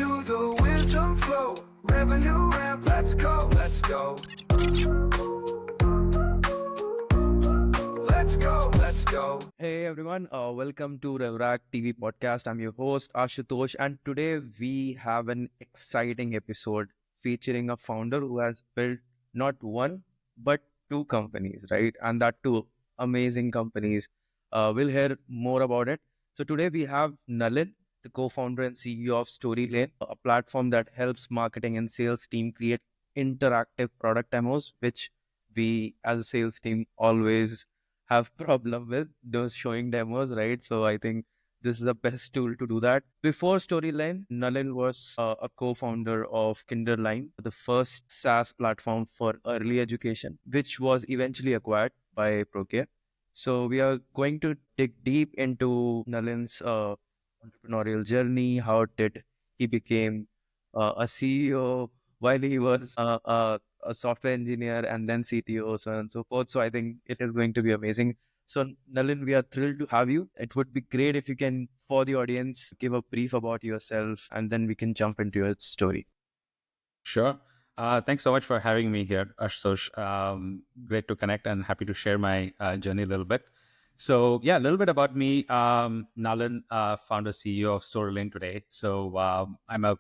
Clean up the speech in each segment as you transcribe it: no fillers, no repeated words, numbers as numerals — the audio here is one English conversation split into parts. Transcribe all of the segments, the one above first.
to the wisdom flow. Revenue ramp, let's go, let's go. Let's go, let's go. Hey everyone, welcome to Revrag TV Podcast. I'm your host Ashutosh, and today we have an exciting episode featuring a founder who has built not one but two companies, right? And that two amazing companies. We'll hear more about it. So today we have Nalin, the co-founder and CEO of Storylane, a platform that helps marketing and sales team create interactive product demos, which we as a sales team always have problem with those showing demos, right? So I think this is the best tool to do that. Before Storyline, Nalin was a co-founder of Kinderline, the first SaaS platform for early education, which was eventually acquired by Procare. So we are going to dig deep into Nalin's entrepreneurial journey. How did he became a CEO while he was a software engineer and then CTO, so on and so forth. So I think it is going to be amazing. So Nalin, we are thrilled to have you. It would be great if you can, for the audience, give a brief about yourself and then we can jump into your story. Sure. Thanks so much for having me here, Ashutosh. Great to connect and happy to share my journey a little bit. So yeah, a little bit about me. Nalin, founder, CEO of Storylane today. So I'm a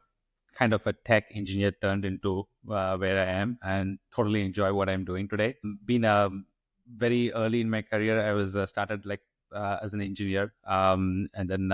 kind of a tech engineer turned into where I am and totally enjoy what I'm doing today. Been very early in my career. I was started like as an engineer. And then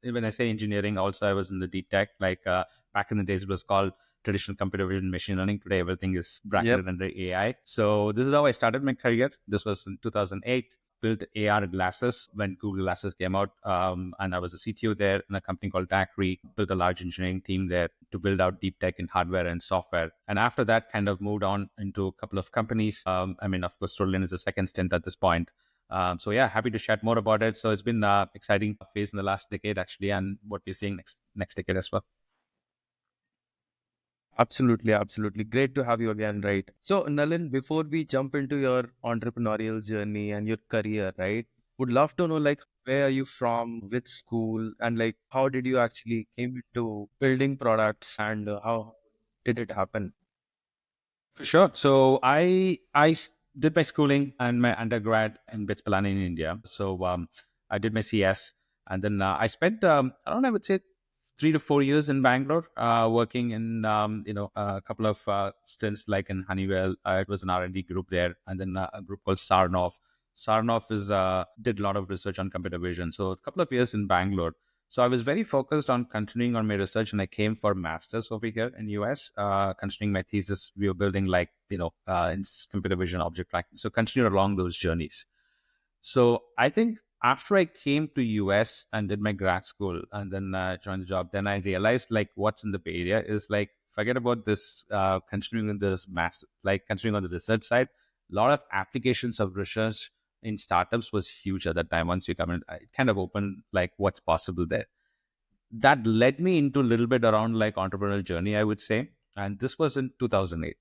when I say engineering, also I was in the deep tech. Like back in the days, it was called traditional computer vision, machine learning. Today, everything is bracketed under AI. So this is how I started my career. This was in 2008. Built AR glasses when Google Glasses came out. And I was a CTO there in a company called Dacry. Built a large engineering team there to build out deep tech in hardware and software. And after that, kind of moved on into a couple of companies. Of course, Storylane is the second stint at this point. So yeah, happy to chat more about it. So it's been an exciting phase in the last decade, actually, and what we're seeing next decade as well. Absolutely, absolutely. Great to have you again, right? So, Nalin, before we jump into your entrepreneurial journey and your career, right? Would love to know, like, where are you from, which school, and like, how did you actually came into building products and how did it happen? For sure. So did my schooling and my undergrad in Bitspalani in India. So I did my CS, and then I spent I would say 3 to 4 years in Bangalore, working in a couple of stints like in Honeywell. It was an R&D group there, and then a group called Sarnoff. Sarnoff is did a lot of research on computer vision. So a couple of years in Bangalore. So I was very focused on continuing on my research, and I came for masters over here in US. Continuing my thesis, we were building in computer vision object tracking. So continued along those journeys. So I think after I came to US and did my grad school and then joined the job, then I realized like what's in the Bay Area is like forget about this continuing in this master, like continuing on the research side. A lot of applications of research in startups was huge at that time. Once you come in, it kind of opened like what's possible there. That led me into a little bit around like entrepreneurial journey, I would say. And this was in 2008,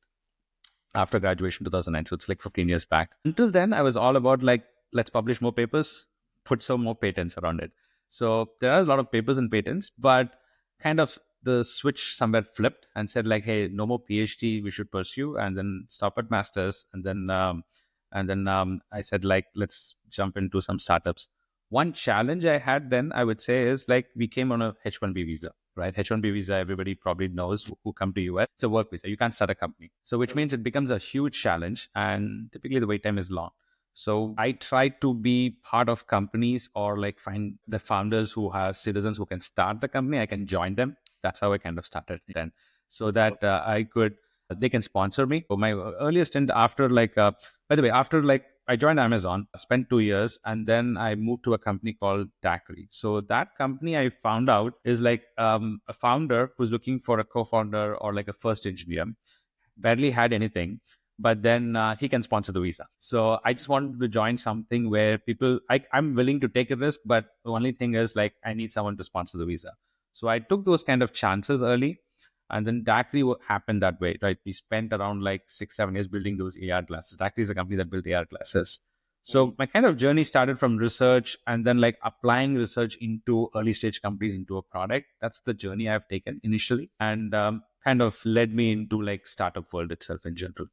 after graduation, 2009. So it's like 15 years back. Until then, I was all about like, let's publish more papers, put some more patents around it. So there are a lot of papers and patents, but kind of the switch somewhere flipped and said like, hey, no more PhD, we should pursue, and then stop at masters. And then I said like, let's jump into some startups. One challenge I had then, I would say, is like we came on a H-1B visa, right? H-1B visa, everybody probably knows who come to US. It's a work visa. You can't start a company. So which means it becomes a huge challenge, and typically the wait time is long. So I try to be part of companies or like find the founders who are citizens who can start the company. I can join them. That's how I kind of started then, so that they can sponsor me. So my earliest stint after I joined Amazon, spent 2 years, and then I moved to a company called Dacry. So that company I found out is like a founder who's looking for a co-founder or like a first engineer, barely had anything, but then he can sponsor the visa. So I just wanted to join something where I'm willing to take a risk, but the only thing is like I need someone to sponsor the visa. So I took those kind of chances early. And then Dacry happened that way, right? We spent around like 6-7 years building those AR glasses. Dacry is a company that built AR glasses. So my kind of journey started from research and then like applying research into early stage companies into a product. That's the journey I've taken initially, and kind of led me into like startup world itself in general.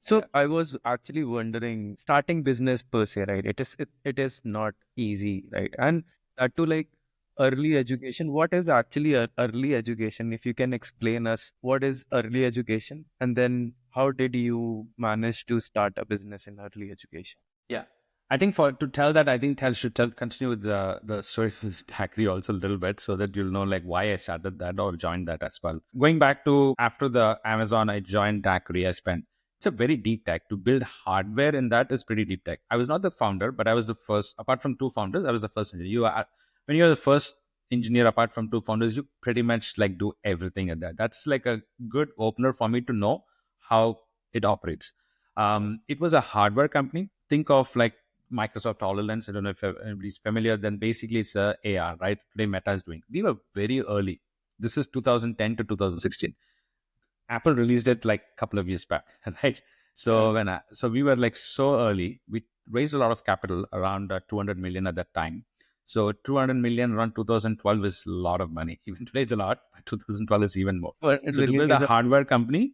So I was actually wondering, starting business per se, right? It is not easy, right? And that too, like early education. What is actually early education? If you can explain us what is early education, and then how did you manage to start a business in early education? Yeah. I think for to tell that, I think tell should tell continue with the story with Thackeray also a little bit so that you'll know like why I started that or joined that as well. Going back to after the Amazon, I joined Thackeray. I spent it's a very deep tech to build hardware in that is pretty deep tech. I was not the founder, but I was the first. Apart from two founders, I was the first engineer. You are when you're the first engineer apart from two founders, you pretty much like do everything at that. That's like a good opener for me to know how it operates. It was a hardware company. Think of like Microsoft HoloLens. I don't know if anybody's familiar. Then basically it's a AR, right? Today Meta is doing. We were very early. This is 2010 to 2016. Apple released it like a couple of years back, right? So so we were like so early. We raised a lot of capital, around 200 million at that time. So 200 million around 2012 is a lot of money. Even today it's a lot, but 2012 is even more. But it So to really build a is a hardware company,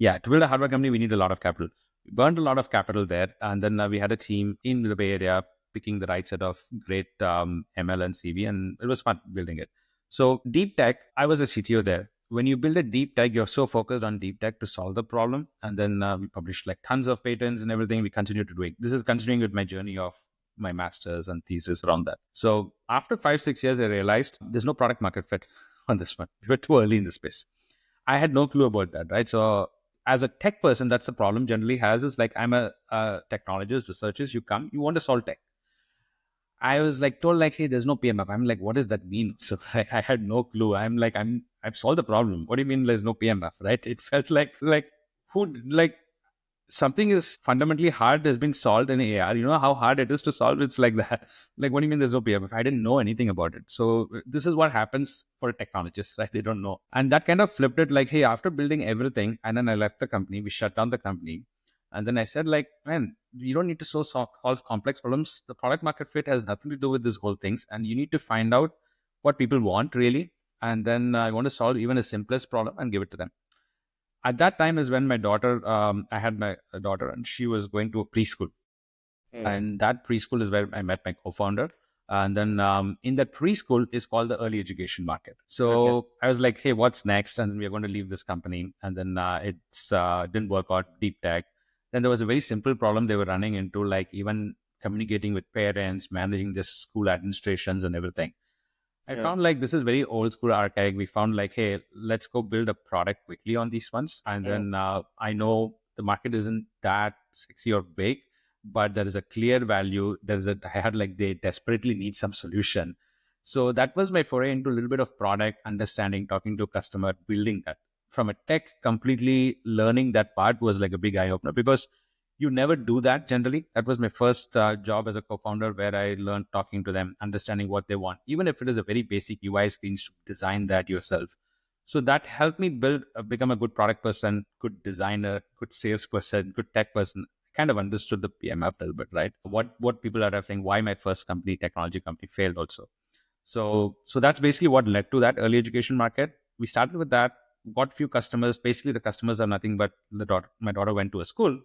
to build a hardware company, we need a lot of capital. We burned a lot of capital there, and then we had a team in the Bay Area picking the right set of great ML and CV, and it was fun building it. So deep tech, I was a CTO there. When you build a deep tech, you're so focused on deep tech to solve the problem, and then we published like tons of patents and everything. We continue to do it. This is continuing with my journey of my master's and thesis around that. So after 5-6 years, I realized there's no product market fit on this one. We were too early in the space. I had no clue about that, right? So as a tech person, that's the problem generally has is like I'm a technologist, researchers, you come, you want to solve tech. I was like told like, hey, there's no PMF. I'm like, what does that mean? So I had no clue. I'm like, I've solved the problem. What do you mean there's no PMF, right? It felt like who like something is fundamentally hard has been solved in AR. You know how hard it is to solve? It's like that. Like, what do you mean there's no PMF? I didn't know anything about it. So this is what happens for technologists, right? They don't know. And that kind of flipped it like, hey, after building everything, and then I left the company, we shut down the company. And then I said, like, man, you don't need to solve complex problems. The product market fit has nothing to do with this whole things. And you need to find out what people want really. And then I want to solve even the simplest problem and give it to them. At that time is when my daughter, I had my daughter, and she was going to a preschool. And that preschool is where I met my co-founder. And then in that preschool is called the early education market. So I was like, hey, what's next? And we're going to leave this company. And then it didn't work out, deep tech. Then there was a very simple problem they were running into, like even communicating with parents, managing this school administrations and everything. I found like this is very old school archaic. We found like, hey, let's go build a product quickly on these ones. And then I know the market isn't that sexy or big, but there is a clear value. I had like they desperately need some solution. So that was my foray into a little bit of product understanding, talking to a customer, building that. From a tech, completely learning that part was like a big eye opener because you never do that generally. That was my first job as a co-founder where I learned talking to them, understanding what they want, even if it is a very basic UI screen, to design that yourself. So that helped me become a good product person, good designer, good salesperson, good tech person. Kind of understood the PMF a little bit, right? What people are referring, why my first company, technology company, failed also. So that's basically what led to that early education market. We started with that, got few customers. Basically, the customers are nothing but my daughter went to a school,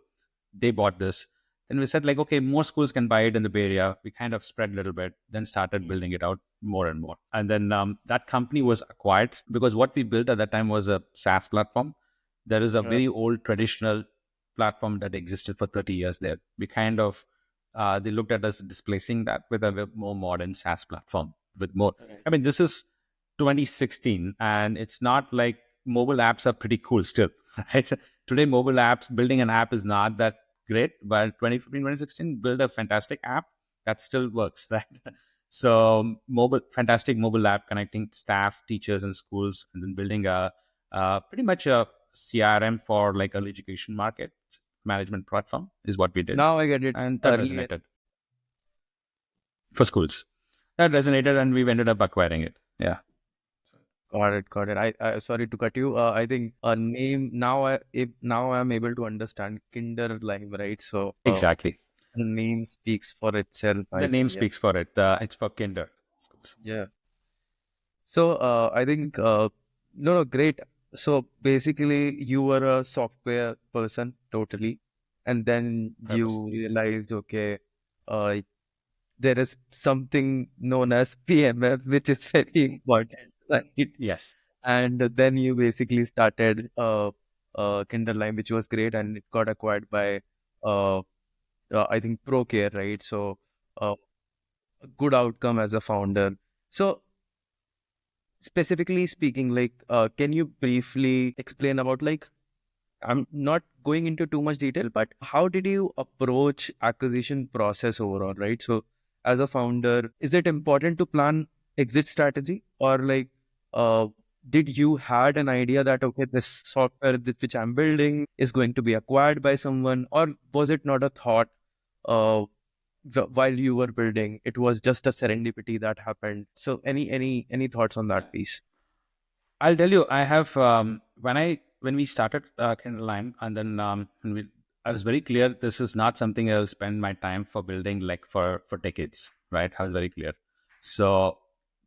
they bought this. Then we said like, okay, more schools can buy it in the Bay Area. We kind of spread a little bit, then started building it out more and more. And then that company was acquired because what we built at that time was a SaaS platform. There is a very old traditional platform that existed for 30 years there. We kind of, they looked at us displacing that with a more modern SaaS platform with more. I mean, this is 2016 and it's not like mobile apps are pretty cool still, right? Today, mobile apps, building an app is not that great, but 2015, 2016, build a fantastic app that still works, right? So fantastic mobile app connecting staff, teachers, and schools, and then building pretty much a CRM for like an education market management platform is what we did. Now I get it. And that resonated for schools. That resonated, and we've ended up acquiring it. Yeah. Got it. I sorry to cut you. I think a name now. Now I'm able to understand Kinder Live, right? So Exactly. The name speaks for itself, I The name think. Yeah. speaks for it. It's for kinder. Yeah. So I think no, great. So basically, you were a software person totally, and then Purpose. you realized, okay, uh, there is something known as PMF, which is very important, right? Yes. And then you basically started Kinderline, which was great, and it got acquired by uh, I think Procare, right? So a good outcome as a founder. So specifically speaking, like, can you briefly explain about, like, I'm not going into too much detail, but how did you approach acquisition process overall, right? So as a founder, is it important to plan exit strategy, or like, uh, did you had an idea that, okay, this software which I'm building is going to be acquired by someone, or was it not a thought uh, while you were building? It was just a serendipity that happened. So any thoughts on that piece? I'll tell you, I have when we started Kindle and then I was very clear this is not something I'll spend my time for building like for decades, right? I was very clear. So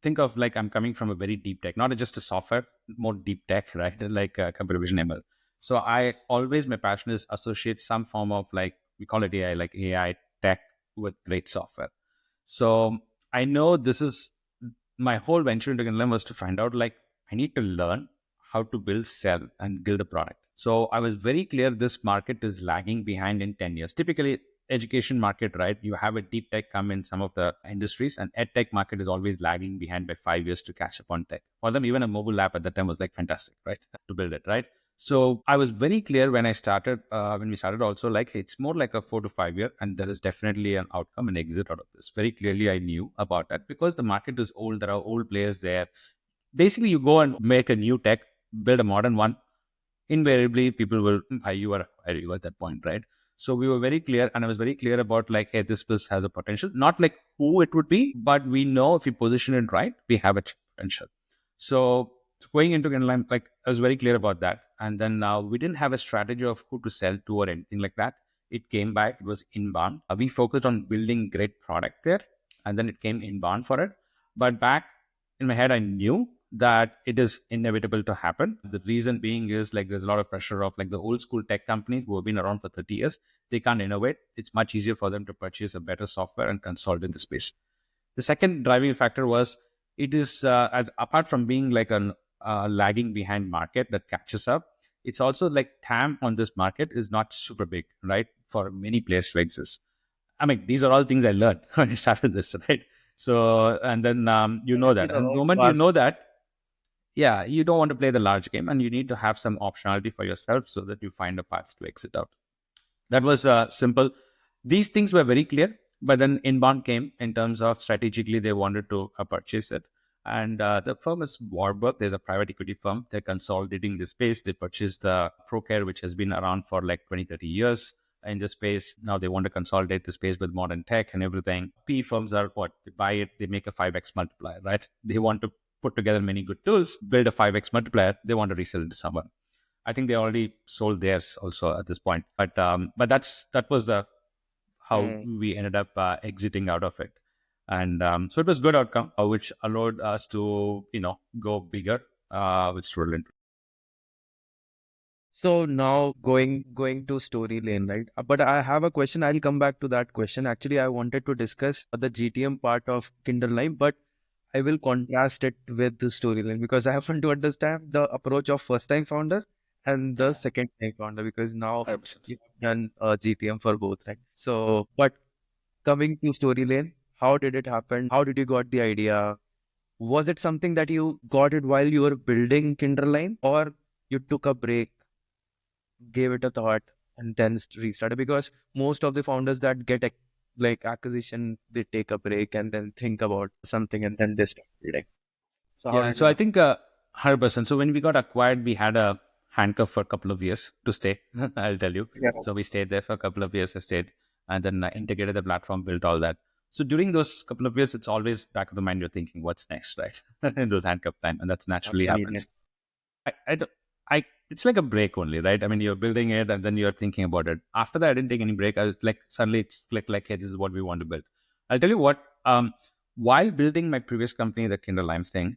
think of like I'm coming from a very deep tech, not just a software, more deep tech, right? Like computer vision ML. So I always my passion is associate some form of like we call it AI, like AI tech with great software. So I know this is my whole venture into Kinlan was to find out like I need to learn how to build, sell, and build the product. So I was very clear this market is lagging behind in 10 years. Typically, education market, right? You have a deep tech come in some of the industries, and ed tech market is always lagging behind by 5 years to catch up on tech. For them, even a mobile app at that time was like fantastic, right? To build it, right? So I was very clear when I started, when we started also, like it's more like a 4 to 5 year, and there is definitely an outcome and exit out of this. Very clearly, I knew about that because the market is old. There are old players there. Basically, you go and make a new tech, build a modern one. Invariably, people will buy you or hire you at that point, right? So we were very clear, and I was very clear about like, hey, this has a potential. Not like who it would be, but we know if we position it right, we have a potential. So going into Inline, like I was very clear about that. And then we didn't have a strategy of who to sell to or anything like that. It came back, it was inbound. We focused on building great product there, and then it came inbound for it. But back in my head, I knew that it is inevitable to happen. The reason being is like there's a lot of pressure of like the old school tech companies who have been around for 30 years. They can't innovate. It's much easier for them to purchase a better software and consolidate the space. The second driving factor was it is as apart from being like an lagging behind market that catches up, it's also like TAM on this market is not super big, right? For many players to exist. I mean, these are all things I learned when I started this, right? So, and then you know that. These are And the all moment you fast. know that, yeah, you don't want to play the large game and you need to have some optionality for yourself so that you find a path to exit out. That was simple. These things were very clear, but then inbound came in terms of strategically they wanted to purchase it. And the firm is Warburg. There's a private equity firm. They're consolidating the space. They purchased Procare, which has been around for like 20, 30 years in the space. Now they want to consolidate the space with modern tech and everything. PE firms are what? They buy it, they make a 5x multiplier, right? They want to put together many good tools, build a 5x multiplier. They want to resell it to someone. I think they already sold theirs also at this point. But that was the how Hmm. we ended up exiting out of it, and so it was good outcome, which allowed us to go bigger with Storylane. So now going to Storylane, right? But I have a question. I'll come back to that question. Actually, I wanted to discuss the GTM part of Kinderline, but I will contrast it with the Storyline because I want to understand the approach of first time founder and the second time founder, because now 100%. you have done GTM for both, right? So, but coming to Storylane, how did it happen? How did you got the idea? Was it something that you got it while you were building Kinderline, or you took a break, gave it a thought, and then restarted? Because most of the founders that get like acquisition, they take a break and then think about something and then they start building. So how Yeah, did so it I happen? think 100%. So when we got acquired, we had a handcuff for a couple of years to stay. I'll tell you. Yeah. So we stayed there for a couple of years. I stayed, and then integrated the platform, built all that. So during those couple of years, it's always back of the mind. You're thinking, what's next, right? In those handcuff time, and that's naturally Absolutely. happens. I, I, don't- I it's like a break only, right? I mean, you're building it and then you're thinking about it. After that, I didn't take any break. I was like, suddenly it's clicked like, hey, this is what we want to build. I'll tell you what, while building my previous company, the Kindle Limes thing,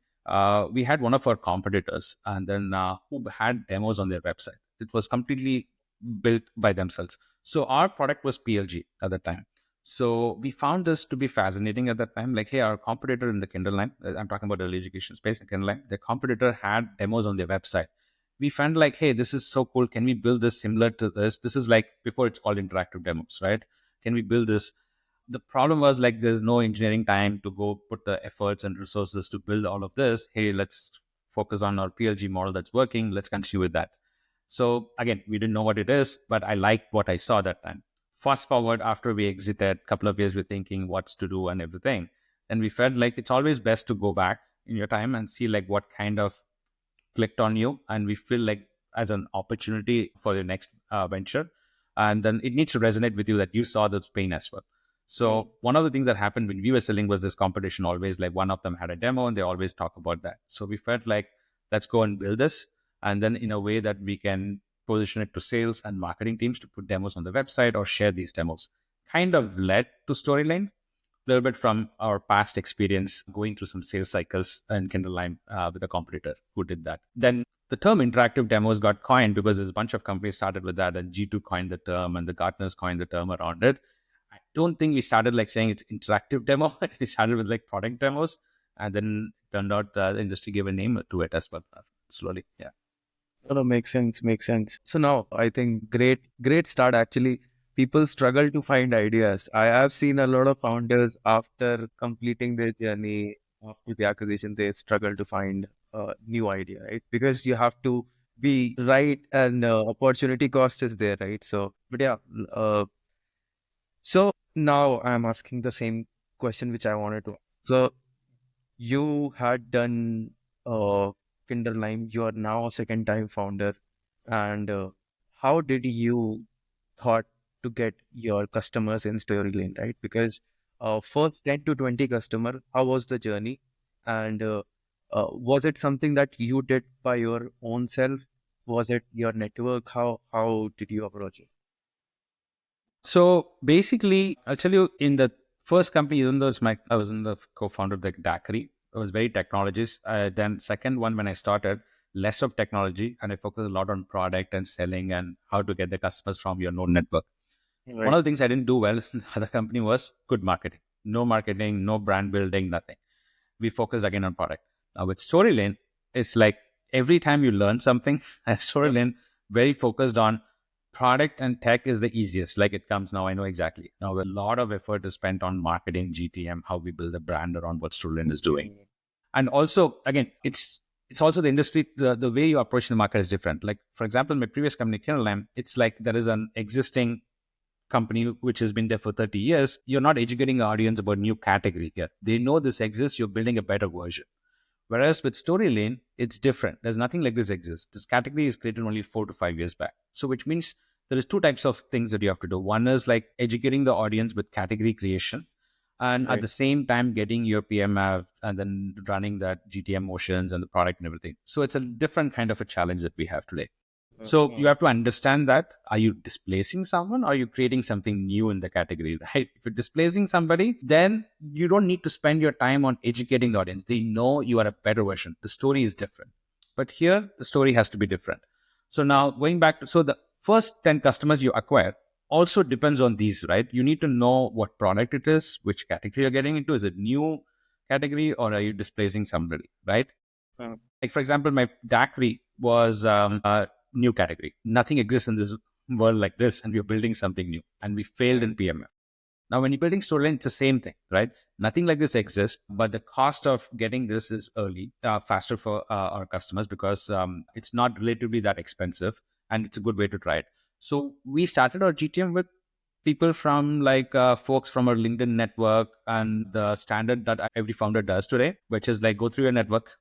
we had one of our competitors and then who had demos on their website. It was completely built by themselves. So our product was PLG at the time. So we found this to be fascinating at that time. Like, hey, our competitor in the Kindle Lime, I'm talking about early education space in Kindle Lime, the competitor had demos on their website. We found like, hey, this is so cool. Can we build this similar to this? This is like before it's called interactive demos, right? Can we build this? The problem was like there's no engineering time to go put the efforts and resources to build all of this. Hey, let's focus on our PLG model that's working. Let's continue with that. So again, we didn't know what it is, but I liked what I saw that time. Fast forward after we exited, a couple of years, we're thinking what's to do and everything. And we felt like it's always best to go back in your time and see like what kind of clicked on you, and we feel like as an opportunity for your next venture, and then it needs to resonate with you that you saw this pain as well. So one of the things that happened when we were selling was this competition always like one of them had a demo and they always talk about that. So we felt like let's go and build this, and then in a way that we can position it to sales and marketing teams to put demos on the website or share these demos. Kind of led to Storyline, a little bit from our past experience going through some sales cycles in Kindle Lime with a competitor who did that. Then the term interactive demos got coined because there's a bunch of companies started with that, and G2 coined the term and the Gartners coined the term around it. I don't think we started like saying it's interactive demo. We started with like product demos, and then it turned out the industry gave a name to it as well slowly. Yeah. No, makes sense. Makes sense. So now I think great start. Actually, people struggle to find ideas. I have seen a lot of founders after completing their journey after the acquisition, they struggle to find a new idea, right? Because you have to be right and opportunity cost is there, right? So, but yeah. So now I'm asking the same question which I wanted to. So you had done Kindle Lime. You are now a second time founder, and how did you thought to get your customers in Storylane, right? Because first 10 to 20 customer, how was the journey? And was it something that you did by your own self? Was it your network? How did you approach it? So basically, I'll tell you in the first company, even though I was in the co-founder of the Daiquiri, it was very technologies. Then second one, when I started, less of technology, and I focused a lot on product and selling and how to get the customers from your known network. One of the things I didn't do well in the other company was good marketing. No marketing, no brand building, nothing. We focused again on product. Now with Storylane, it's like every time you learn something, at Storylane, very focused on product and tech is the easiest. Like it comes now, I know exactly. Now a lot of effort is spent on marketing, GTM, how we build a brand around what Storylane is doing. And also, again, it's also the industry, the way you approach the market is different. Like, for example, my previous company, Kindle Lime, it's like there is an existing company which has been there for 30 years. You're not educating the audience about new category here. They know this exists. You're building a better version. Whereas with Storylane, it's different. There's nothing like this exists. This category is created only 4 to 5 years back. So which means there is two types of things that you have to do. One is like educating the audience with category creation, and at the same time getting your PMF and then running that GTM motions and the product and everything. So it's a different kind of a challenge that we have today. So you have to understand that, are you displacing someone or are you creating something new in the category, right? If you're displacing somebody, then you don't need to spend your time on educating the audience. They know you are a better version. The story is different. But here, the story has to be different. So now going back to, so the first 10 customers you acquire also depends on these, right? You need to know what product it is, which category you're getting into. Is it new category or are you displacing somebody, right? Like, for example, my daiquiri was new category. Nothing exists in this world like this, and we're building something new. And we failed in PMF. Now, when you're building Storyline, it's the same thing, right? Nothing like this exists, but the cost of getting this is faster for our customers because it's not relatively that expensive, and it's a good way to try it. So we started our GTM with people from like folks from our LinkedIn network and the standard that every founder does today, which is like go through your network,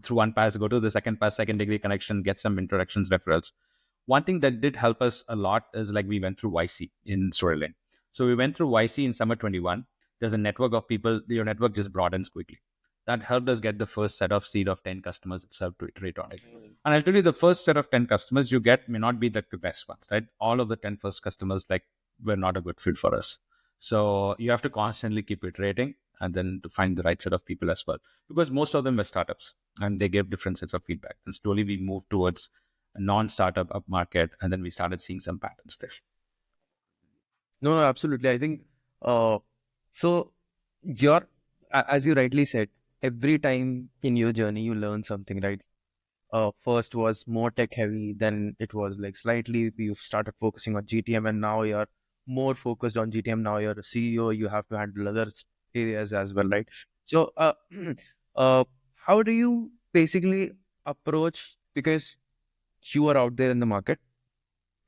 through one pass, go to the second pass, second degree connection, get some introductions, referrals. One thing that did help us a lot is like we went through YC in Storylane. So we went through YC in summer 21. There's a network of people, your network just broadens quickly. that helped us get the first set of seed of 10 customers itself to iterate on it. And I'll tell you, the first set of 10 customers you get may not be the best ones, right? All of the 10 first customers were not a good fit for us. So you have to constantly keep iterating and then to find the right set of people as well. Because most of them were startups and they gave different sets of feedback. And slowly we moved towards a non-startup up market, and then we started seeing some patterns there. No, absolutely. I think so. As you rightly said, every time in your journey you learn something, right? First was more tech heavy, then it was like slightly you started focusing on GTM, and now you're more focused on GTM. Now you're a CEO, you have to handle other areas as well, right? So, how do you basically approach, because you are out there in the market,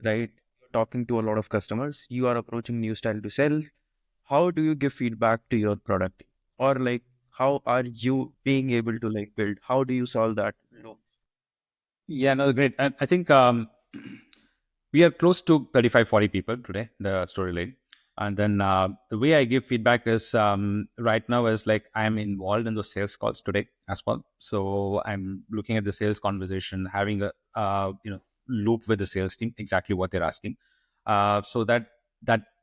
right? Talking to a lot of customers, you are approaching new style to sell. How do you give feedback to your product, or like how are you being able to like build? How do you solve that? Yeah, no, great. I think we are close to 35, 40 people today, the Storylane. And then the way I give feedback is right now is like I'm involved in those sales calls today as well. So I'm looking at the sales conversation, having a loop with the sales team, exactly what they're asking. So that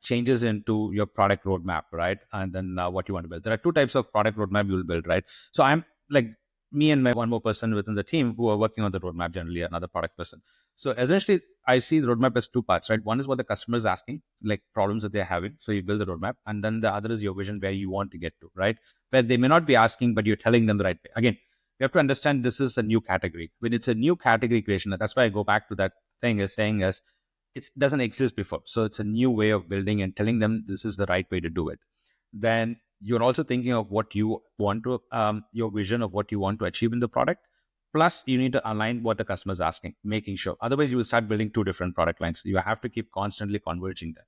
changes into your product roadmap, right? And then what you want to build. There are two types of product roadmap you will build, right? So I'm like me and my one more person within the team who are working on the roadmap, generally another product person. So essentially, I see the roadmap as two parts, right? One is what the customer is asking, like problems that they're having. So you build the roadmap. And then the other is your vision, where you want to get to, right? Where they may not be asking, but you're telling them the right way. Again, you have to understand this is a new category. When it's a new category creation, that's why I go back to that thing is saying is it doesn't exist before. So it's a new way of building and telling them this is the right way to do it. Then you're also thinking of what you want to, your vision of what you want to achieve in the product. Plus, you need to align what the customer is asking, making sure. Otherwise, you will start building two different product lines. You have to keep constantly converging them.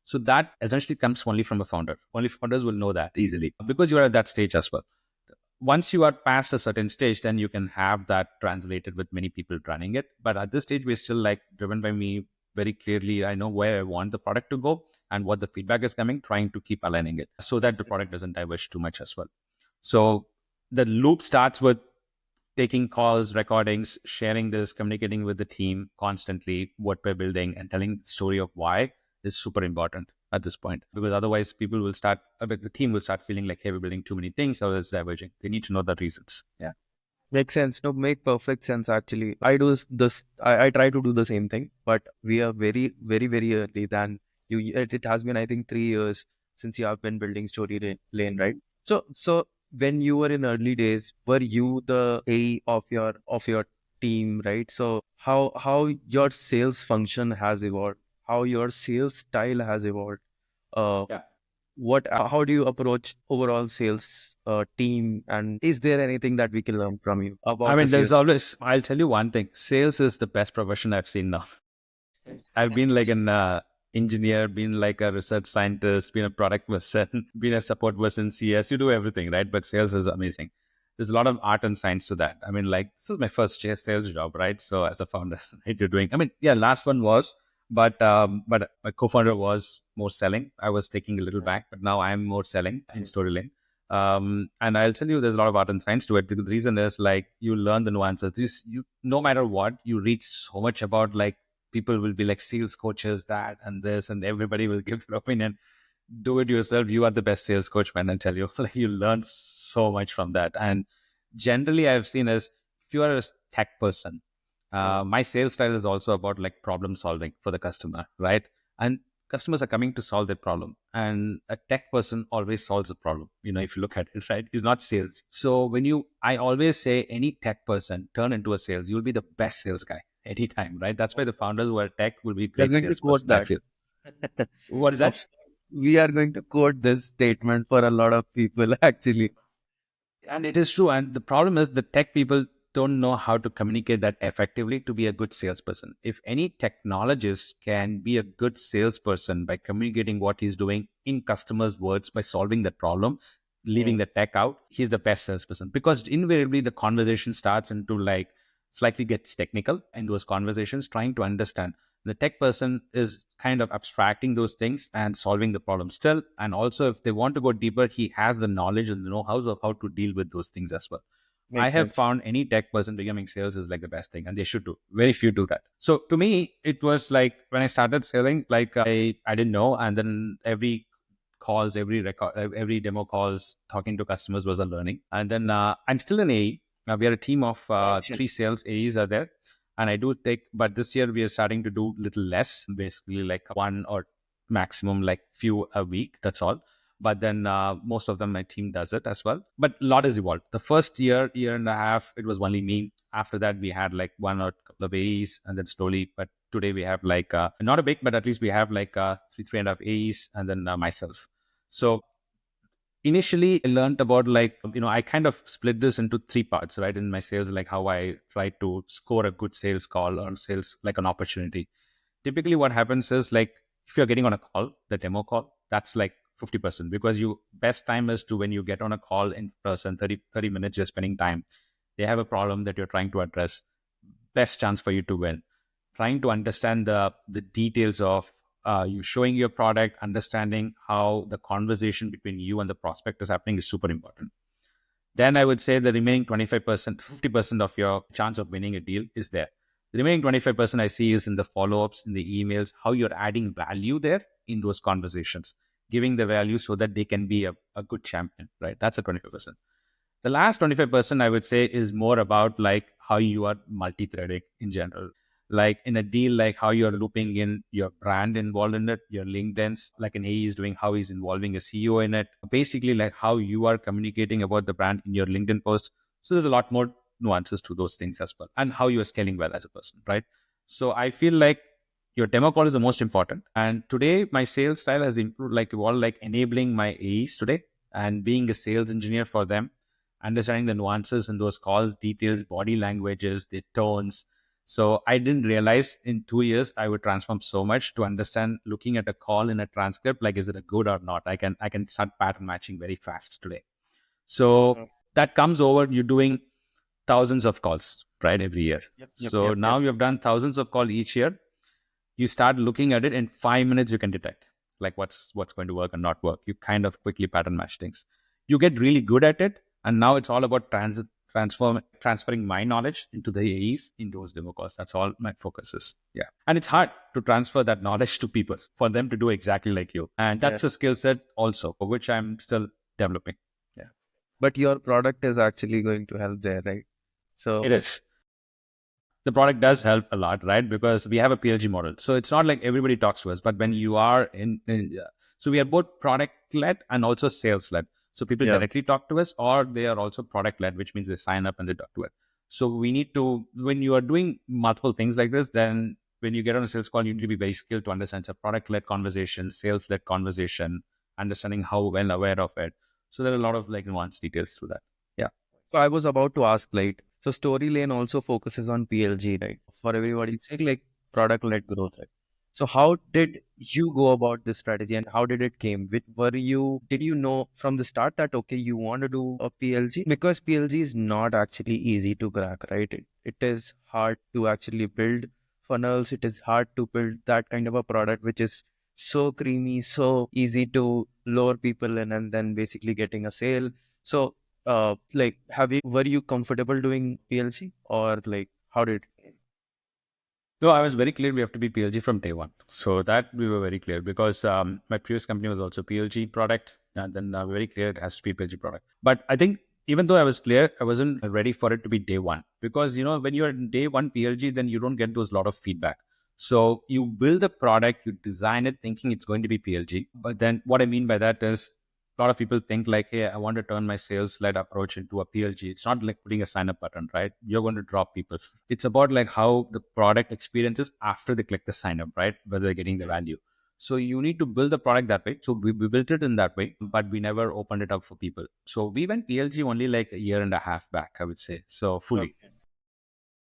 So that essentially comes only from a founder. Only founders will know that easily because you are at that stage as well. Once you are past a certain stage, then you can have that translated with many people running it. But at this stage, we're still like driven by me very clearly. I know where I want the product to go and what the feedback is coming, trying to keep aligning it so that the product doesn't diverge too much as well. So the loop starts with taking calls, recordings, sharing this, communicating with the team constantly, what we're building, and telling the story of why is super important at this point. Because otherwise, people will start, the team will start feeling like, hey, we're building too many things, or it's diverging. They need to know the reasons. Yeah. Makes sense. No, make perfect sense actually. I do this. I try to do the same thing, but we are very, very, very early than you. It has been, I think, 3 years since you have been building Lane, right? So when you were in early days, were you the A of your team, right? So how your sales function has evolved, how your sales style has evolved. Yeah. How do you approach overall sales team, and is there anything that we can learn from you about I the mean, there's sales? always, I'll tell you one thing, sales is the best profession I've seen now. I've been like an engineer, been like a research scientist, been a product person, been a support person, CS. You do everything, right? But sales is amazing. There's a lot of art and science to that. I mean, like this is my first sales job, right? So as a founder, right, you're doing. I mean, yeah, last one was, but my co-founder was more selling. I was taking a little back, but now I'm more selling in Storylane. And I'll tell you, there's a lot of art and science to it. The reason is like you learn the nuances. You no matter what, you read so much about like people will be like sales coaches, that and this, and everybody will give their opinion. Do it yourself. You are the best sales coach, man. I'll tell you, like you learn so much from that. And generally, I've seen is if you are a tech person, my sales style is also about like problem solving for the customer, right? And customers are coming to solve their problem, and a tech person always solves a problem. You know, if you look at it, right, it's not sales. So I always say any tech person turn into a sales, you'll be the best sales guy anytime, right? That's why the founders who are tech will be We're great going to quote salesperson, I that. feel. What is that? We are going to quote this statement for a lot of people actually. And it is true. And the problem is the tech people don't know how to communicate that effectively to be a good salesperson. If any technologist can be a good salesperson by communicating what he's doing in customers' words, by solving that problem, leaving the tech out, he's the best salesperson. Because invariably the conversation starts into like slightly gets technical in those conversations, trying to understand The tech person is kind of abstracting those things and solving the problem still. And also, if they want to go deeper, he has the knowledge and the know-how of how to deal with those things as well. I Makes have sense. found any tech person becoming sales is like the best thing, and they should do. Very few do that. So to me, it was like when I started selling, like I didn't know, and then every calls, every record, every demo calls, talking to customers was a learning. And then I'm still an AE. We are a team of Awesome. 3 sales AEs are there, and I do take. But this year we are starting to do little less, basically like one or maximum like few a week. That's all. But then most of them, my team does it as well. But a lot has evolved. The first year and a half, it was only me. After that, we had like one or couple of AEs, and then slowly. But today we have like not a big, but at least we have like three and a half AEs, and then myself. So initially, I learned about like I kind of split this into 3 parts, right? In my sales, like how I try to score a good sales call or sales like an opportunity. Typically what happens is like if you're getting on a call, the demo call, that's like 50% because you best time is to when you get on a call in person, 30 minutes, you're spending time. They have a problem that you're trying to address. Best chance for you to win. Trying to understand the details of you showing your product, understanding how the conversation between you and the prospect is happening is super important. Then I would say the remaining 25%, 50% of your chance of winning a deal is there. The remaining 25% I see is in the follow-ups, in the emails, how you're adding value there in those conversations, giving the value so that they can be a good champion, right? That's a 25%. The last 25% I would say is more about like how you are multi-threading in general. Like in a deal, like how you're looping in your brand involved in it, your LinkedIn's, like an AE is doing, how he's involving a CEO in it. Basically, like how you are communicating about the brand in your LinkedIn post. So there's a lot more nuances to those things as well, and how you are scaling well as a person, right? So I feel like your demo call is the most important. And today, my sales style has improved, like evolved, like enabling my AEs today and being a sales engineer for them, understanding the nuances in those calls, details, body languages, the tones. So I didn't realize in 2 years I would transform so much to understand looking at a call in a transcript, like is it a good or not? I can start pattern matching very fast today. So that comes over you doing thousands of calls, right, every year. Yep, yep, So yep, yep. now you have done thousands of calls each year. You start looking at it in 5 minutes, you can detect like what's going to work and not work. You kind of quickly pattern match things. You get really good at it, and now it's all about transferring my knowledge into the AEs in those demo calls. That's all my focus is. Yeah, and it's hard to transfer that knowledge to people for them to do exactly like you, and that's Yeah. a skill set also for which I'm still developing. Yeah. But your product is actually going to help there, right? So It is. The product does help a lot, right? Because we have a PLG model. So it's not like everybody talks to us, but when you are so we are both product led and also sales led. So people yeah. directly talk to us, or they are also product led, which means they sign up and they talk to it. So we need to, when you are doing multiple things like this, then when you get on a sales call, you need to be very skilled to understand it's a product led conversation, sales led conversation, understanding how well aware of it. So there are a lot of like nuanced details to that. Yeah. So I was about to ask, like, so Storylane also focuses on PLG, right? For everybody's sake, like product-led growth, right? So how did you go about this strategy and how did it came? Did you know from the start that, okay, you want to do a PLG? Because PLG is not actually easy to crack, right? It is hard to actually build funnels. It is hard to build that kind of a product, which is so creamy, so easy to lure people in and then basically getting a sale. So like were you comfortable doing PLC or like how did No, I was very clear we have to be PLG from day one. So that we were very clear because my previous company was also PLG product. And then very clear it has to be PLG product. But I think even though I was clear, I wasn't ready for it to be day one. Because, when you're in day one PLG, then you don't get those lot of feedback. So you build the product, you design it thinking it's going to be PLG. But then what I mean by that is a lot of people think like, hey, I want to turn my sales-led approach into a PLG. It's not like putting a sign-up button, right? You're going to drop people. It's about like how the product experiences after they click the sign-up, right? Whether they're getting the value. So you need to build the product that way. So we built it in that way, but we never opened it up for people. So we went PLG only like a year and a half back, I would say. So fully. Okay.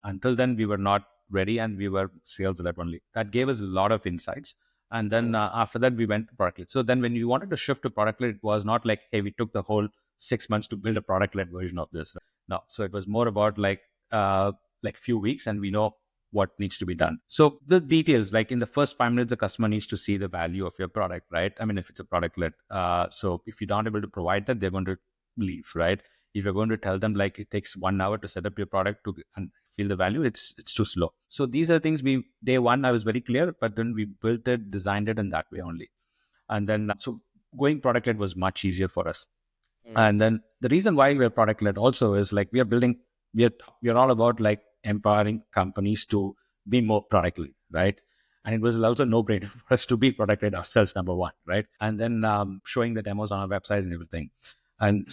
Until then, we were not ready and we were sales-led only. That gave us a lot of insights. And then after that, we went to product led. So then when you wanted to shift to product led, it was not like, hey, we took the whole 6 months to build a product led version of this. No. So it was more about like few weeks and we know what needs to be done. So the details, like in the first 5 minutes, the customer needs to see the value of your product, right? I mean, if it's a product led, so if you're not able to provide that, they're going to leave, right? If you're going to tell them like it takes 1 hour to set up your product to and feel the value, it's too slow. So these are things day one, I was very clear, but then we built it, designed it in that way only. And then, so going product led was much easier for us. And then the reason why we're product led also is like we're all about like empowering companies to be more product led, right? And it was also no brainer for us to be product led ourselves, number one, right? And then showing the demos on our websites and everything. And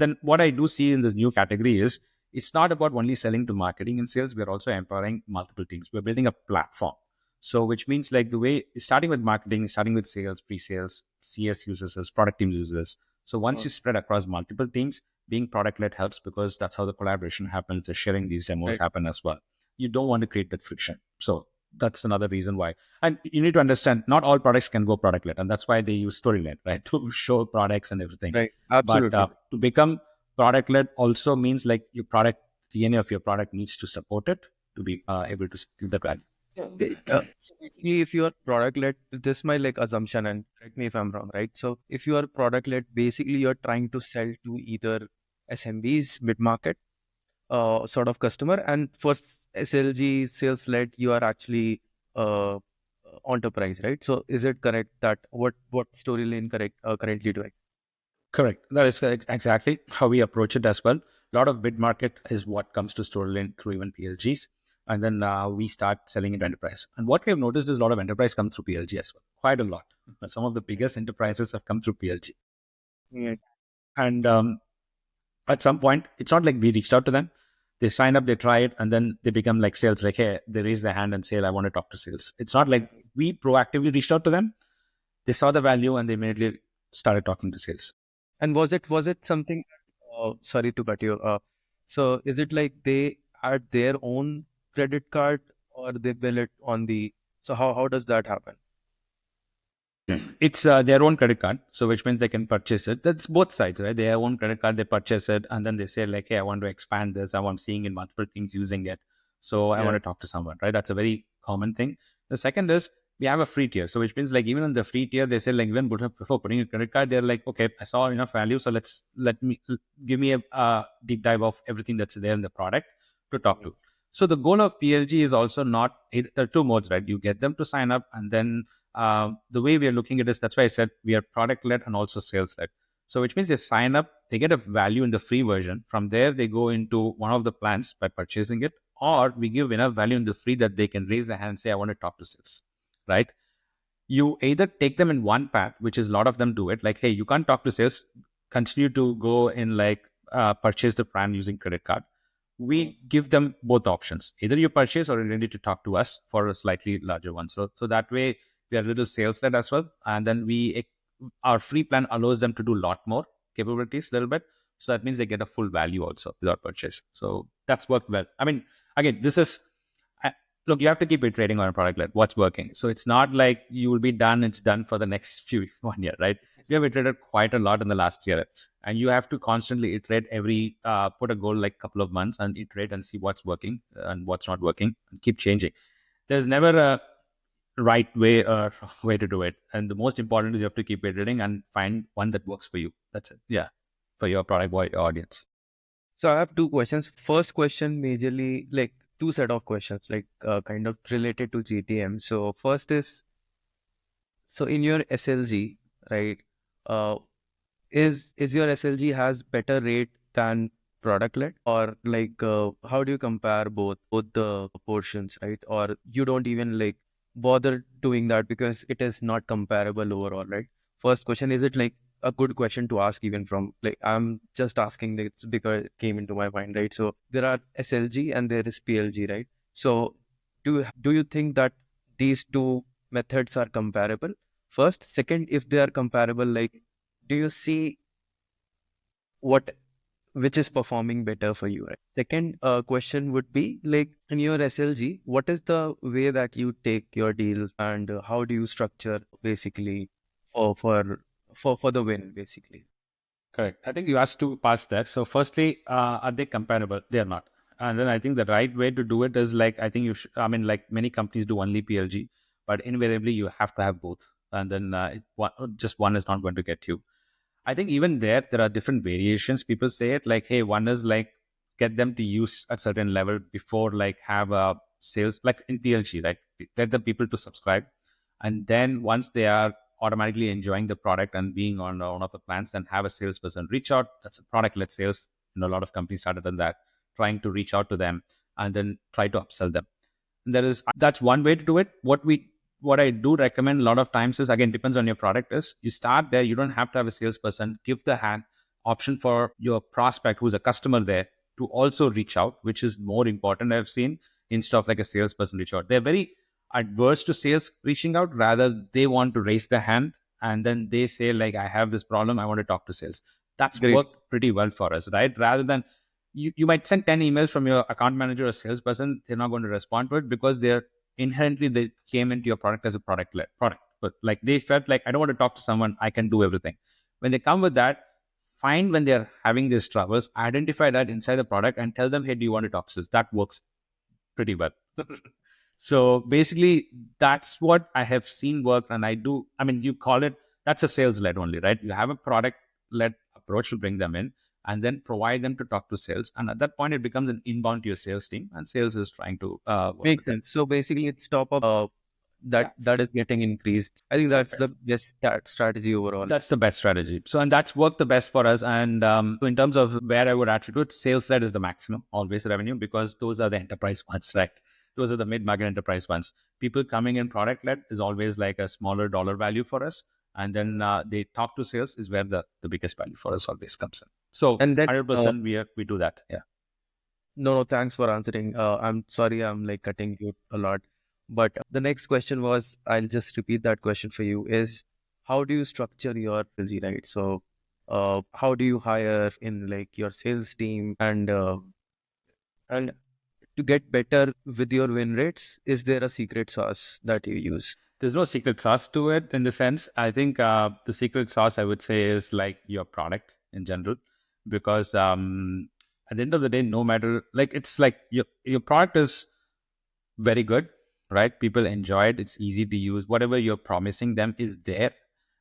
then what I do see in this new category is it's not about only selling to marketing and sales. We're also empowering multiple teams. We're building a platform. So which means like the way starting with marketing, starting with sales, pre-sales, CS uses this, product teams uses this. So once you spread across multiple teams, being product led helps because that's how the collaboration happens. The sharing these demos happen as well. You don't want to create that friction. So that's another reason why. And you need to understand not all products can go product led. And that's why they use Storylane, right? To show products and everything. Right. Absolutely. But to become product led also means like your product, DNA of your product needs to support it to be able to give that value. So basically, if you are product led, this is my like assumption, and correct me if I'm wrong, right? So if you are product led, basically you're trying to sell to either SMBs, mid market, sort of customer, and for SLG sales led, you are actually enterprise, right? So is it correct that what Storylane currently doing? Correct. That is exactly how we approach it as well. A lot of mid market is what comes to Storylane through even PLGs. And then we start selling into enterprise. And what we have noticed is a lot of enterprise comes through PLG as well. Quite a lot. Some of the biggest enterprises have come through PLG. Yeah. And at some point, it's not like we reached out to them. They sign up, they try it, and then they become like sales. Like, hey, they raise their hand and say, I want to talk to sales. It's not like we proactively reached out to them. They saw the value and they immediately started talking to sales. And was it something? Sorry to cut you. So is it like they add their own credit card or they bill it on the? So how does that happen? It's their own credit card, so which means they can purchase it. That's both sides, right? Their own credit card, they purchase it, and then they say like, "Hey, I want to expand this. I want seeing in multiple teams using it, so I want to talk to someone." Right? That's a very common thing. The second is we have a free tier, so which means like even in the free tier, they say like even before putting a credit card, they're like, "Okay, I saw enough value, so give me a deep dive of everything that's there in the product to talk to." So the goal of PLG is also not. There are two modes, right? You get them to sign up, and then the way we are looking at this, that's why I said we are product led and also sales led. So which means they sign up, they get a value in the free version. From there, they go into one of the plans by purchasing it, or we give enough value in the free that they can raise their hand and say, I want to talk to sales, right? You either take them in one path, which is a lot of them do it, like, hey, you can't talk to sales, continue to go in like purchase the plan using credit card. We give them both options. Either you purchase or you're ready to talk to us for a slightly larger one. So that way we are a little sales led as well. And then our free plan allows them to do a lot more capabilities a little bit. So that means they get a full value also without purchase. So that's worked well. I mean, again, look, you have to keep iterating on a product led what's working. So it's not like you will be done. It's done for the next 1 year, right? We have iterated quite a lot in the last year, and you have to constantly iterate put a goal like a couple of months and iterate and see what's working and what's not working and keep changing. There's never a right way or way to do it. And the most important is you have to keep iterating and find one that works for you. That's it. Yeah. For your product or your audience. So I have two questions. First question, majorly like two set of questions, like kind of related to GTM. So first is, so in your SLG, right? Is your SLG has better rate than product led, or like how do you compare both the portions, right? Or you don't even like bother doing that because it is not comparable overall, right? First question, is it like a good question to ask even from like I'm just asking this because it came into my mind, right? So there are SLG and there is PLG, right? So do you think that these two methods are comparable? First, second, if they are comparable, like do you see which is performing better for you, right? Second question would be like in your SLG, what is the way that you take your deals and how do you structure basically for the win basically? Correct. I think you asked two parts there. So firstly, are they comparable? They are not. And then I think the right way to do it is like, I think you should, I mean, like many companies do only PLG, but invariably you have to have both. And then just one is not going to get you. I think even there are different variations. People say it like, hey, one is like get them to use a certain level before like have a sales, like in PLG, right? Get the people to subscribe. And then once they are automatically enjoying the product and being on one of the plans, then have a salesperson reach out. That's a product-led sales. A lot of companies started on that, trying to reach out to them and then try to upsell them. And that's one way to do it. What I do recommend a lot of times is, again, depends on your product, is you start there. You don't have to have a salesperson. Give the hand option for your prospect who's a customer there to also reach out, which is more important, I've seen, instead of like a salesperson reach out. They're very adverse to sales reaching out. Rather, they want to raise their hand and then they say like, I have this problem, I want to talk to sales. That's Great. worked pretty well for us, right? Rather than you might send 10 emails from your account manager or salesperson, they're not going to respond to it because they're inherently, they came into your product as a product-led product. But like they felt like, I don't want to talk to someone, I can do everything. When they come with that, find when they're having these troubles, identify that inside the product and tell them, hey, do you want to talk to us? That works pretty well. So basically, that's what I have seen work. And you call it, that's a sales-led only, right? You have a product-led approach to bring them in and then provide them to talk to sales. And at that point, it becomes an inbound to your sales team and sales is trying to Makes sense. So basically, it's top up that is getting increased. I think that's the best strategy overall. That's the best strategy. So, and that's worked the best for us. And in terms of where I would attribute, sales-led is the maximum, always revenue, because those are the enterprise ones, right? Those are the mid-market enterprise ones. People coming in product-led is always like a smaller dollar value for us. And then they talk to sales is where the biggest value for us always comes in. So, And that 100% we do that. Yeah. no, thanks for answering. I'm sorry, I'm like cutting you a lot. But the next question was, I'll just repeat that question for you, is how do you structure your PLG, right? So how do you hire in like your sales team and to get better with your win rates, is there a secret sauce that you use? There's no secret sauce to it in the sense. I think the secret sauce I would say is like your product in general, because at the end of the day, no matter, like it's like your product is very good, right? People enjoy it. It's easy to use. Whatever you're promising them is there.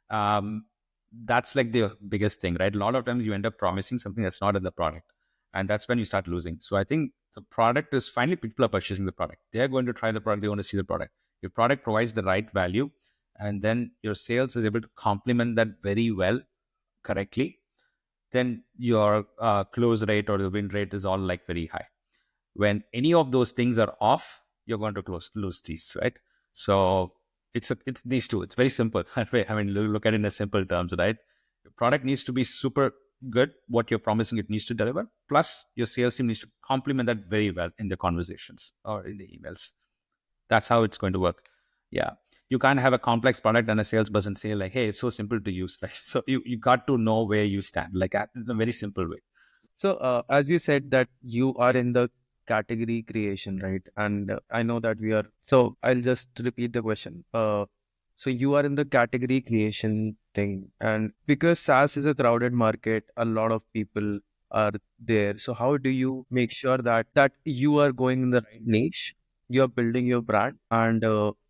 That's like the biggest thing, right? A lot of times you end up promising something that's not in the product, and that's when you start losing. So I think the product is, finally people are purchasing the product. They're going to try the product. They want to see the product. Your product provides the right value, and then your sales is able to complement that very well, correctly. Then your close rate or the win rate is all like very high. When any of those things are off, you're going to lose these, right? So it's these two. It's very simple. I mean, look at it in a simple terms, right? Your product needs to be super good. What you're promising it needs to deliver. Plus, your sales team needs to complement that very well in the conversations or in the emails. That's how it's going to work. Yeah. You can't have a complex product and a salesperson say like, hey, it's so simple to use, right? So you got to know where you stand, like in a very simple way. So as you said that you are in the category creation, right? And I know that we are, so I'll just repeat the question. So you are in the category creation thing, and because SaaS is a crowded market, a lot of people are there. So how do you make sure that you are going in the right niche, you're building your brand, and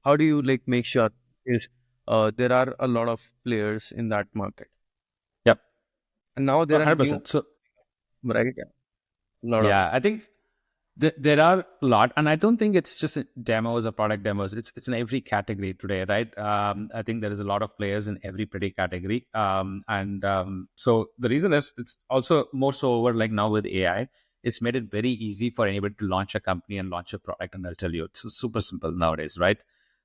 how do you like make sure is there are a lot of players in that market, Yep. and now there are new, 100%. So right? A lot yeah, of I think there are a lot, and I don't think it's just demos or product demos. It's in every category today, right? I think there is a lot of players in every pretty category, so the reason is it's also more so over like now with AI, it's made it very easy for anybody to launch a company and launch a product, and I'll tell you, it's super simple nowadays, right?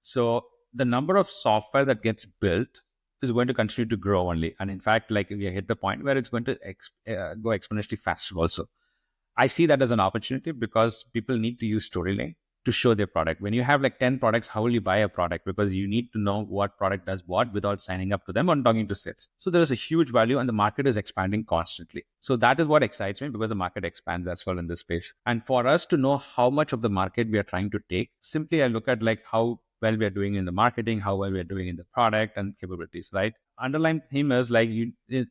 So the number of software that gets built is going to continue to grow only, and in fact, like we hit the point where it's going to go exponentially faster also. I see that as an opportunity because people need to use Storylane to show their product. When you have like 10 products, how will you buy a product? Because you need to know what product does what without signing up to them or talking to sales. So there is a huge value and the market is expanding constantly. So that is what excites me because the market expands as well in this space. And for us to know how much of the market we are trying to take, simply I look at like how well we are doing in the marketing, how well we are doing in the product and capabilities, right? Underlying theme is like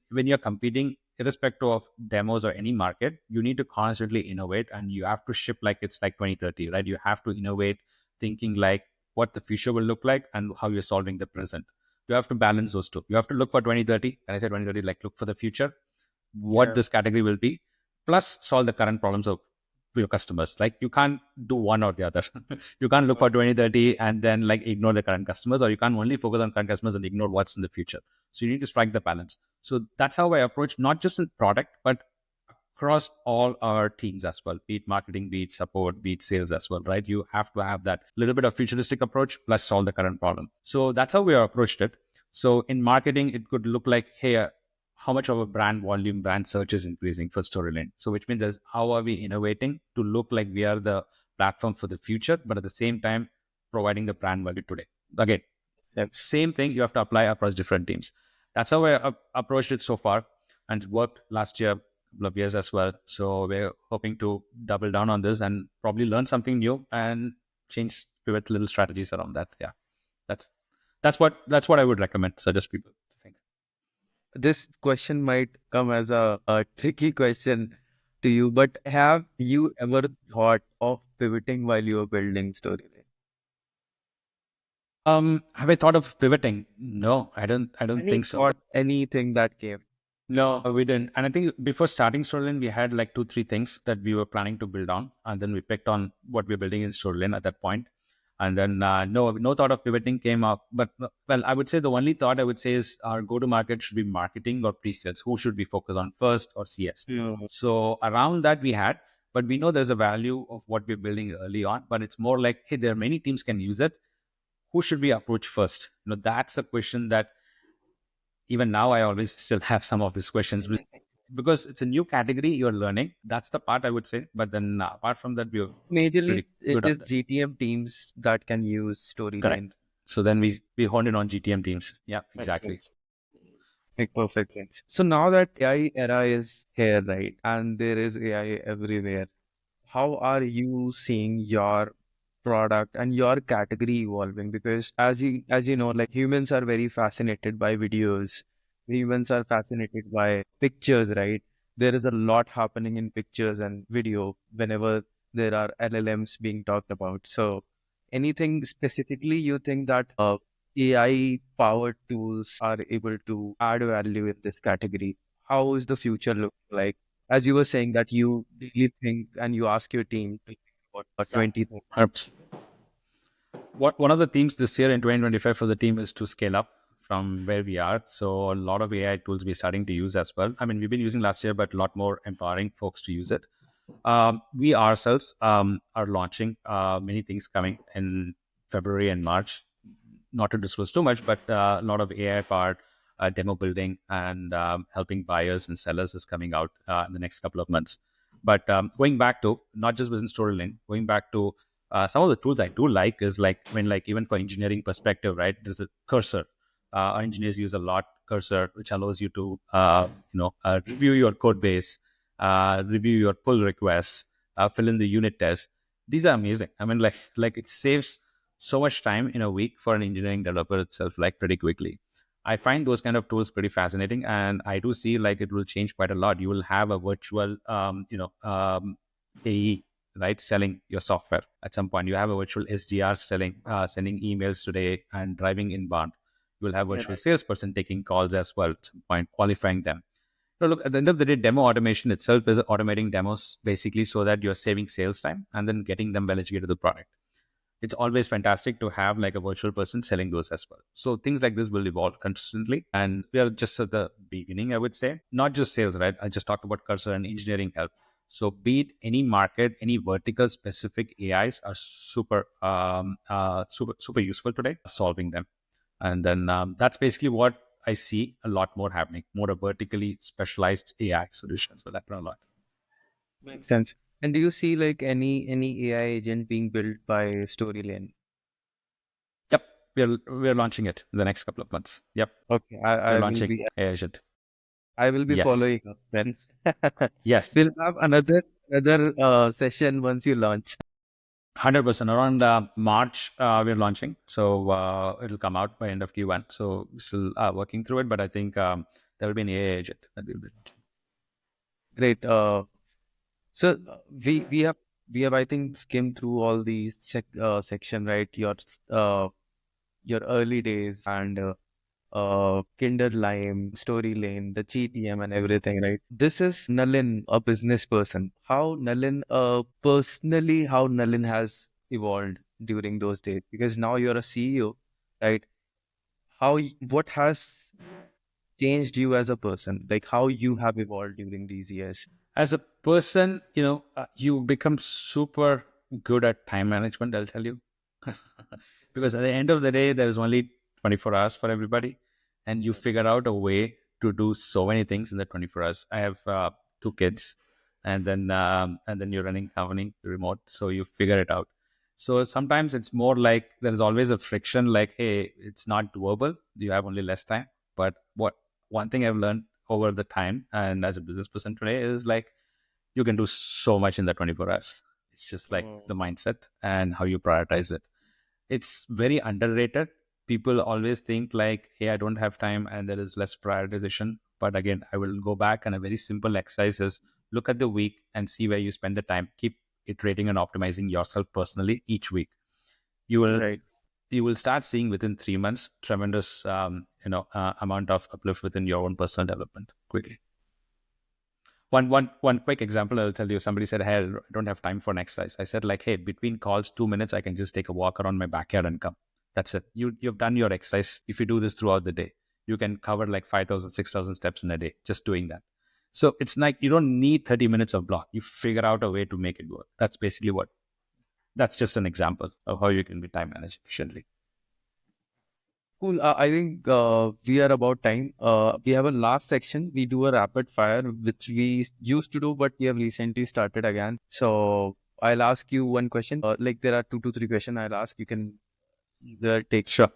when you're competing, irrespective of demos or any market, you need to constantly innovate, and you have to ship like it's like 2030, right? You have to innovate, thinking like what the future will look like and how you're solving the present. You have to balance those two. You have to look for 2030. And I say 2030, like look for the future, what this category will be, plus solve the current problems of your customers. Like you can't do one or the other. You can't look for 2030 and then like ignore the current customers, or you can't only focus on current customers and ignore what's in the future. So you need to strike the balance. So that's how I approach not just in product, but across all our teams as well, be it marketing, be it support, be it sales as well, right? You have to have that little bit of futuristic approach plus solve the current problem. So that's how we approached it. So in marketing, it could look like, hey, how much of a brand volume, brand search is increasing for Storylane. So which means how are we innovating to look like we are the platform for the future, but at the same time, providing the brand value today. Again, same thing you have to apply across different teams. That's how I approached it so far, and it worked last year, couple of years as well. So we're hoping to double down on this and probably learn something new and change, pivot little strategies around that. Yeah, that's what I would recommend, suggest people to think. This question might come as a tricky question to you, but have you ever thought of pivoting while you were building Storylane? Have I thought of pivoting? No, I don't think so. Thought, anything that came? No, we didn't. And I think before starting Storylane, we had like 2-3 things that we were planning to build on, and then we picked on what we're building in Storylane at that point. And then no thought of pivoting came up. But well, I would say the only thought I would say is our go-to-market should be marketing or pre-sales. Who should we focus on first, or CS? Yeah. So around that we had, but we know there's a value of what we're building early on. But it's more like, hey, there are many teams can use it. Who should we approach first? That's a question that even now I always still have some of these questions because it's a new category you're learning. That's the part I would say. But then apart from that, we're Majorly, good it is at that. GTM teams that can use Storylane. Correct. So then we honed in on GTM teams. Yeah, exactly. Make perfect sense. So now that AI era is here, right, and there is AI everywhere, how are you seeing your product and your category evolving? Because as you know, like humans are very fascinated by videos. Humans are fascinated by pictures, right? There is a lot happening in pictures and video whenever there are LLMs being talked about. So anything specifically you think that AI powered tools are able to add value in this category? How is the future look like? As you were saying that you really think and you ask your team to think about 20 things. 100%. One of the themes this year in 2025 for the team is to scale up from where we are. So a lot of AI tools we're starting to use as well. I mean, we've been using last year, but a lot more empowering folks to use it. We ourselves are launching many things coming in February and March. Not to disclose too much, but a lot of AI powered demo building and helping buyers and sellers is coming out in the next couple of months. But going back to not just within Storylane, going back to some of the tools I do like is like when like even for engineering perspective, right? There's a cursor. Our engineers use a lot cursor, which allows you to review your code base, review your pull requests, fill in the unit test. These are amazing. I mean, like it saves so much time in a week for an engineering developer itself, like pretty quickly. I find those kind of tools pretty fascinating, and I do see like it will change quite a lot. You will have a virtual, AE, right, selling your software at some point. You have a virtual SDR sending emails today and driving inbound. You will have virtual salesperson taking calls as well at some point, qualifying them. So look, at the end of the day, demo automation itself is automating demos basically so that you're saving sales time and then getting them well-educated to the product. It's always fantastic to have like a virtual person selling those as well. So things like this will evolve consistently. And we are just at the beginning, I would say. Not just sales, right? I just talked about cursor and engineering help. So be it any market, any vertical specific AIs are super useful today, solving them. And then that's basically what I see a lot more happening, more a vertically specialized AI solutions will happen a lot. Makes sense. And do you see like any AI agent being built by Storylane? Yep, we're launching it in the next couple of months. Yep. Okay, we're launching AI agent. I will be Yes. following up then. Yes, We'll have another session once you launch. 100%. Around March, we're launching. So it'll come out by end of Q1. So we're still working through it, but I think there will be an AI agent that we'll build. Great. So we have I think skimmed through all these section, right? Your early days and Kinderlime, Storylane, the GTM and everything, right? This is Nalin, a business person. How Nalin, personally, how Nalin has evolved during those days? Because now you're a CEO, right? What has changed you as a person? Like how you have evolved during these years? As a person, you become super good at time management, I'll tell you. Because at the end of the day, there is only 24 hours for everybody, and you figure out a way to do so many things in the 24 hours. I have two kids, and then you're running company remote, so you figure it out. So sometimes it's more like there is always a friction, like, hey, it's not doable. You have only less time. But what one thing I've learned over the time and as a business person today is like you can do so much in the 24 hours. It's just like the mindset and how you prioritize it. It's very underrated. People always think like, hey, I don't have time and there is less prioritization. But again, I will go back, and a very simple exercise is look at the week and see where you spend the time. Keep iterating and optimizing yourself personally each week. You will Right. you will start seeing within 3 months tremendous amount of uplift within your own personal development quickly. One quick example I'll tell you. Somebody said, hey, I don't have time for an exercise. I said, like, hey, between calls, 2 minutes, I can just take a walk around my backyard and come. That's it. You've done your exercise. If you do this throughout the day, you can cover like 5,000, 6,000 steps in a day just doing that. So it's like you don't need 30 minutes of block. You figure out a way to make it work. That's just an example of how you can be time managed efficiently. Cool. I think we are about time. We have a last section. We do a rapid fire, which we used to do, but we have recently started again. So I'll ask you one question. Like there are 2 to 3 questions I'll ask. You can either take Sure.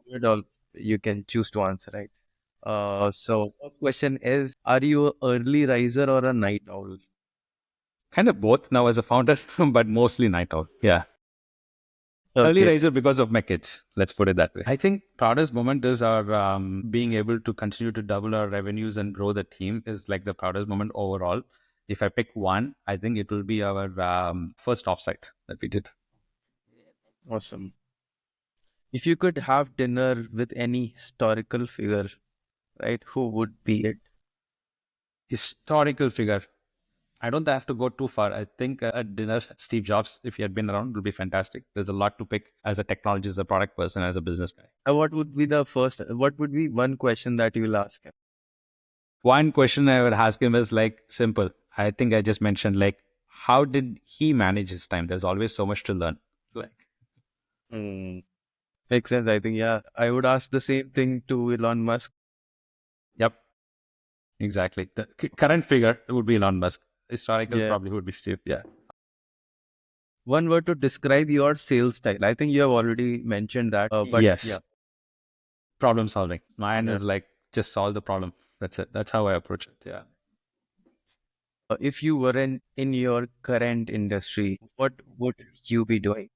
it or you can choose to answer, right? So first question is, are you a early riser or a night owl? Kind of both now as a founder, but mostly night owl. Yeah. Early Okay. riser because of my kids. Let's put it that way. I think proudest moment is our being able to continue to double our revenues and grow the team is like the proudest moment overall. If I pick one, I think it will be our first offsite that we did. Awesome. If you could have dinner with any historical figure, right, who would be it? Historical figure. I don't have to go too far. I think at dinner, Steve Jobs, if he had been around, would be fantastic. There's a lot to pick as a technologist, as a product person, as a business guy. What would be one question that you will ask him? One question I would ask him is like simple. I think I just mentioned like, how did he manage his time? There's always so much to learn. Like, Hmm. Makes sense. I think, yeah, I would ask the same thing to Elon Musk. yep, exactly. The current figure would be Elon Musk. Historical Yeah. probably would be Steve. Yeah. One word to describe your sales style. I think you have already mentioned that, but yeah. Yes. Problem solving. Mine Yeah. is like just solve the problem. That's it. That's how I approach it. Yeah. If you were in your current industry, what would you be doing?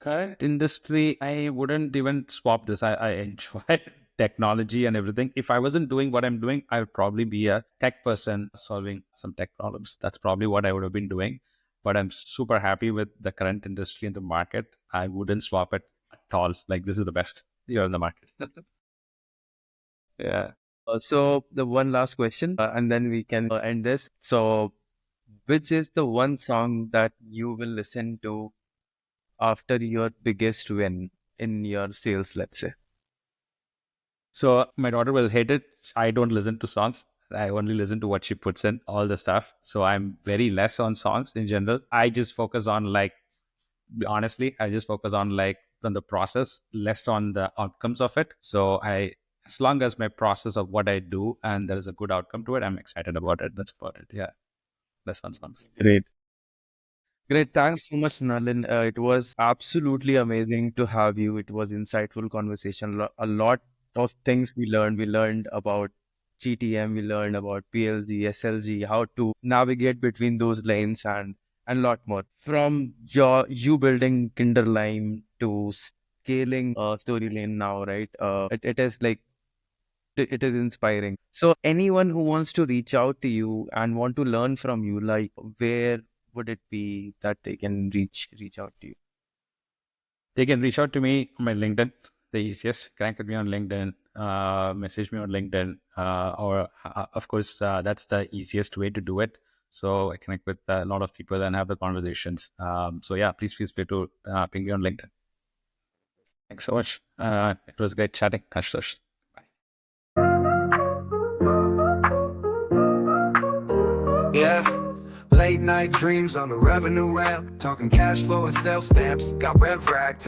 Current industry, I wouldn't even swap this. I enjoy technology and everything. If I wasn't doing what I'm doing, I would probably be a tech person solving some tech problems. That's probably what I would have been doing. But I'm super happy with the current industry and the market. I wouldn't swap it at all. Like, this is the best you're in the market. Yeah. So the one last question, and then we can end this. So, which is the one song that you will listen to after your biggest win in your sales, let's say? So my daughter will hate it. I don't listen to songs. I only listen to what she puts in, all the stuff. So I'm very less on songs in general. I just focus on like, honestly, I just focus on like on the process, less on the outcomes of it. So as long as my process of what I do and there is a good outcome to it, I'm excited about it. That's about it. Yeah. Less on songs. Great. Great. Thanks so much, Nalin. It was absolutely amazing to have you. It was insightful conversation. A lot of things we learned. We learned about GTM. We learned about PLG, SLG, how to navigate between those lanes and lot more. From you building Kinderlime to scaling Storylane now, right? It is like it is inspiring. So anyone who wants to reach out to you and want to learn from you, like where would it be that they can reach out to you? They can reach out to me on my LinkedIn, the easiest. Connect with me on LinkedIn, message me on LinkedIn, or of course, that's the easiest way to do it. So I connect with a lot of people and have the conversations. So yeah, please feel free to ping me on LinkedIn. Thanks so much. It was great chatting, Ashutosh. Yeah. Late night dreams on the revenue ramp. Talking cash flow and sales stamps. Got Revrag